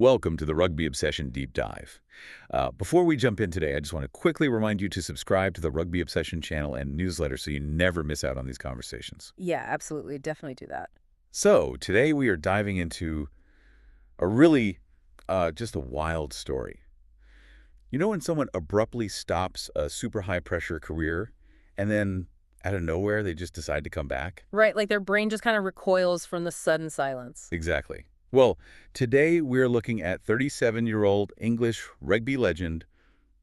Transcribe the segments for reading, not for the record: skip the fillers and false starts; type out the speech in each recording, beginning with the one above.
Welcome to the Rugby Obsession Deep Dive. Before we jump in today, I just want to quickly remind you to subscribe to the Rugby Obsession channel and newsletter so you never miss out on these conversations. Yeah, absolutely. Definitely do that. So, today we are diving into a really just a wild story. You know when someone abruptly stops a super high-pressure career and then out of nowhere they just decide to come back? Right, like their brain just kind of recoils from the sudden silence. Exactly. Well, today we're looking at 37-year-old English rugby legend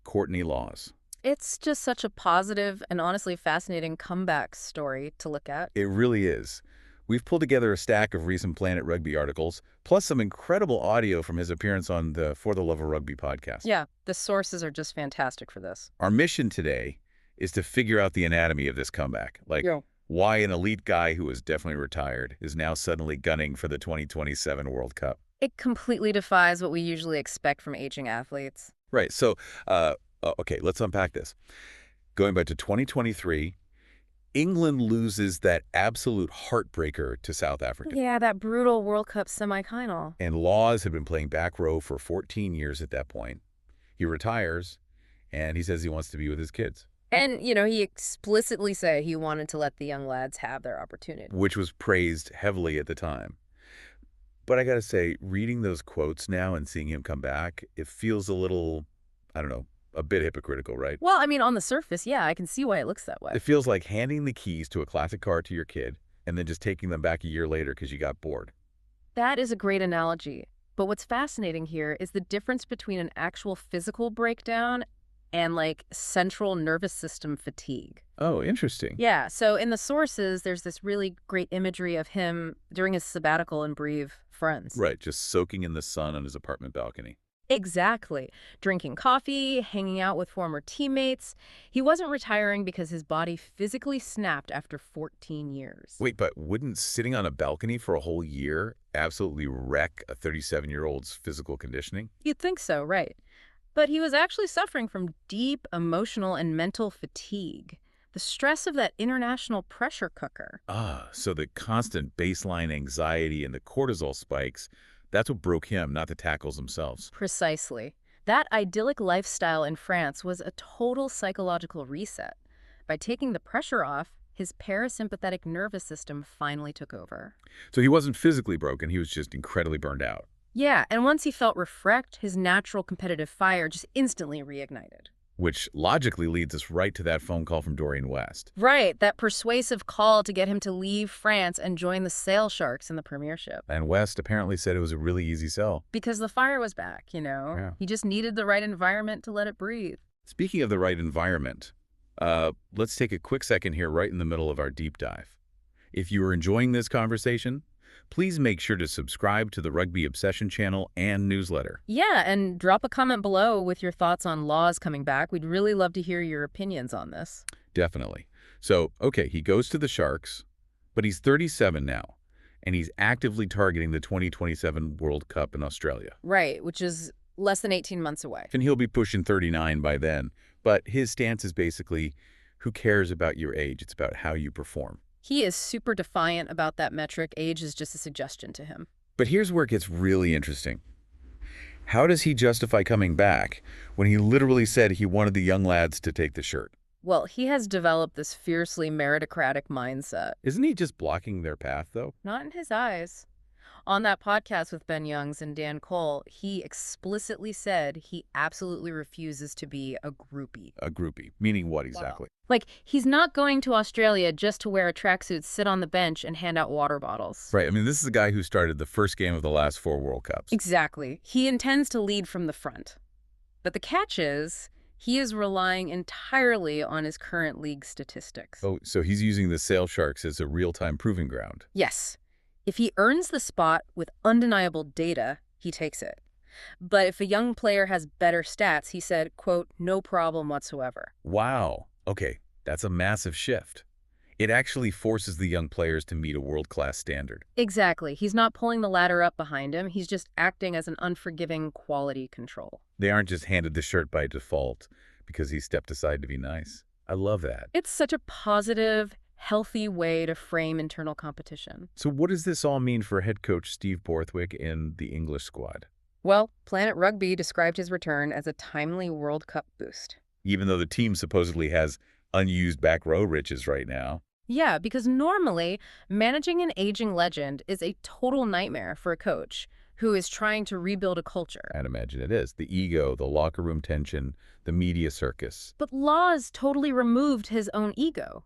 Courtney Lawes. It's just such a positive and honestly fascinating comeback story to look at. It really is. We've pulled together a stack of recent Planet Rugby articles, plus some incredible audio from his appearance on the For the Love of Rugby podcast. Yeah, the sources are just fantastic for this. Our mission today is to figure out the anatomy of this comeback, like Yeah. why an elite guy who was definitely retired is now suddenly gunning for the 2027 World Cup. It completely defies what we usually expect from aging athletes. Right, so, okay, let's unpack this. Going back to 2023, England loses that absolute heartbreaker to South Africa. Yeah, that brutal World Cup semifinal. And Lawes had been playing back row for 14 years at that point. He retires, and he says he wants to be with his kids, And, he explicitly said he wanted to let the young lads have their opportunity. which was praised heavily at the time. But I gotta say, reading those quotes now and seeing him come back, it feels a little, I don't know, a bit hypocritical, right? Well, I mean, on the surface, yeah, I can see why it looks that way. It feels like handing the keys to a classic car to your kid and then just taking them back a year later because you got bored. That is a great analogy. But what's fascinating here is the difference between an actual physical breakdown and central nervous system fatigue. Oh, interesting. Yeah, so in the sources, there's this really great imagery of him during his sabbatical in Brive, France. Right, just soaking in the sun on his apartment balcony. Exactly. Drinking coffee, hanging out with former teammates. He wasn't retiring because his body physically snapped after 14 years. Wait, but wouldn't sitting on a balcony for a whole year absolutely wreck a 37-year-old's physical conditioning? You'd think so, right? But he was actually suffering from deep emotional and mental fatigue. The stress of that international pressure cooker. Ah, so the constant baseline anxiety and the cortisol spikes, that's what broke him, not the tackles themselves. Precisely. That idyllic lifestyle in France was a total psychological reset. By taking the pressure off, his parasympathetic nervous system finally took over. So he wasn't physically broken, he was just incredibly burned out. Yeah, and once he felt refreshed, his natural competitive fire just instantly reignited. Which logically leads us right to that phone call from Dorian West. Right, that persuasive call to get him to leave France and join the Sail Sharks in the Premiership. And West apparently said it was a really easy sell. Because the fire was back, Yeah. He just needed the right environment to let it breathe. Speaking of the right environment, let's take a quick second here right in the middle of our deep dive. If you are enjoying this conversation, please make sure to subscribe to the Rugby Obsession channel and newsletter. Yeah, and drop a comment below with your thoughts on Lawes coming back. We'd really love to hear your opinions on this. Definitely. So, okay, he goes to the Sharks, but he's 37 now, and he's actively targeting the 2027 World Cup in Australia. Right, which is less than 18 months away. And he'll be pushing 39 by then. But his stance is basically, who cares about your age? It's about how you perform. He is super defiant about that metric. Age is just a suggestion to him. But here's where it gets really interesting. How does he justify coming back when he literally said he wanted the young lads to take the shirt? Well, he has developed this fiercely meritocratic mindset. Isn't he just blocking their path, though? Not in his eyes. On that podcast with Ben Youngs and Dan Cole, he explicitly said he absolutely refuses to be a groupie. A groupie. Meaning what exactly? Like, he's not going to Australia just to wear a tracksuit, sit on the bench, and hand out water bottles. Right. I mean, this is a guy who started the first game of the last 4 World Cups. Exactly. He intends to lead from the front. But the catch is, he is relying entirely on his current league statistics. Oh, so he's using the Sail Sharks as a real-time proving ground. Yes. If he earns the spot with undeniable data, he takes it. But if a young player has better stats, he said, quote, no problem whatsoever. Wow. Okay, that's a massive shift. It actually forces the young players to meet a world-class standard. Exactly. He's not pulling the ladder up behind him. He's just acting as an unforgiving quality control. They aren't just handed the shirt by default because he stepped aside to be nice. I love that. It's such a positive, healthy way to frame internal competition. So what does this all mean for head coach Steve Borthwick in the English squad? Well, Planet Rugby described his return as a timely World Cup boost. Even though the team supposedly has unused back row riches right now. Yeah, because normally managing an aging legend is a total nightmare for a coach who is trying to rebuild a culture. I'd imagine it is. The ego, the locker room tension, the media circus. But Laws totally removed his own ego.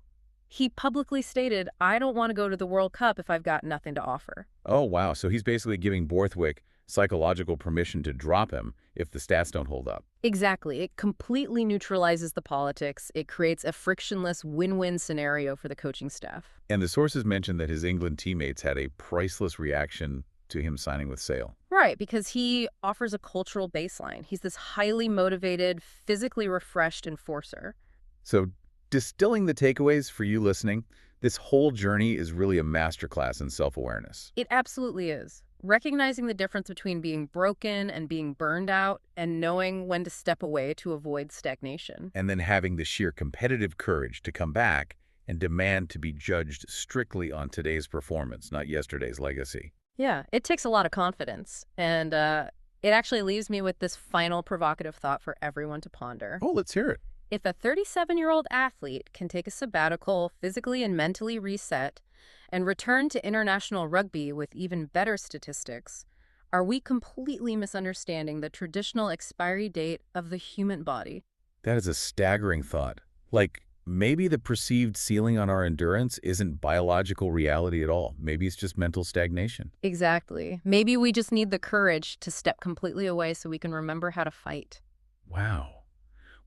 He publicly stated, I don't want to go to the World Cup if I've got nothing to offer. Oh, wow. So he's basically giving Borthwick psychological permission to drop him if the stats don't hold up. Exactly. It completely neutralizes the politics. It creates a frictionless win-win scenario for the coaching staff. And the sources mentioned that his England teammates had a priceless reaction to him signing with Sale. Right, because he offers a cultural baseline. He's this highly motivated, physically refreshed enforcer. So distilling the takeaways for you listening, this whole journey is really a masterclass in self-awareness. It absolutely is. Recognizing the difference between being broken and being burned out and knowing when to step away to avoid stagnation. And then having the sheer competitive courage to come back and demand to be judged strictly on today's performance, not yesterday's legacy. Yeah, it takes a lot of confidence. And it actually leaves me with this final provocative thought for everyone to ponder. Oh, let's hear it. If a 37-year-old athlete can take a sabbatical, physically and mentally reset, and return to international rugby with even better statistics, are we completely misunderstanding the traditional expiry date of the human body? That is a staggering thought. Like, maybe the perceived ceiling on our endurance isn't biological reality at all. Maybe it's just mental stagnation. Exactly. Maybe we just need the courage to step completely away so we can remember how to fight. Wow.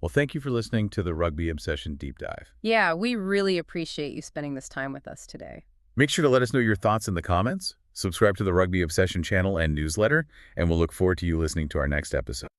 Well, thank you for listening to the Rugby Obsession Deep Dive. Yeah, we really appreciate you spending this time with us today. Make sure to let us know your thoughts in the comments, subscribe to the Rugby Obsession channel and newsletter, and we'll look forward to you listening to our next episode.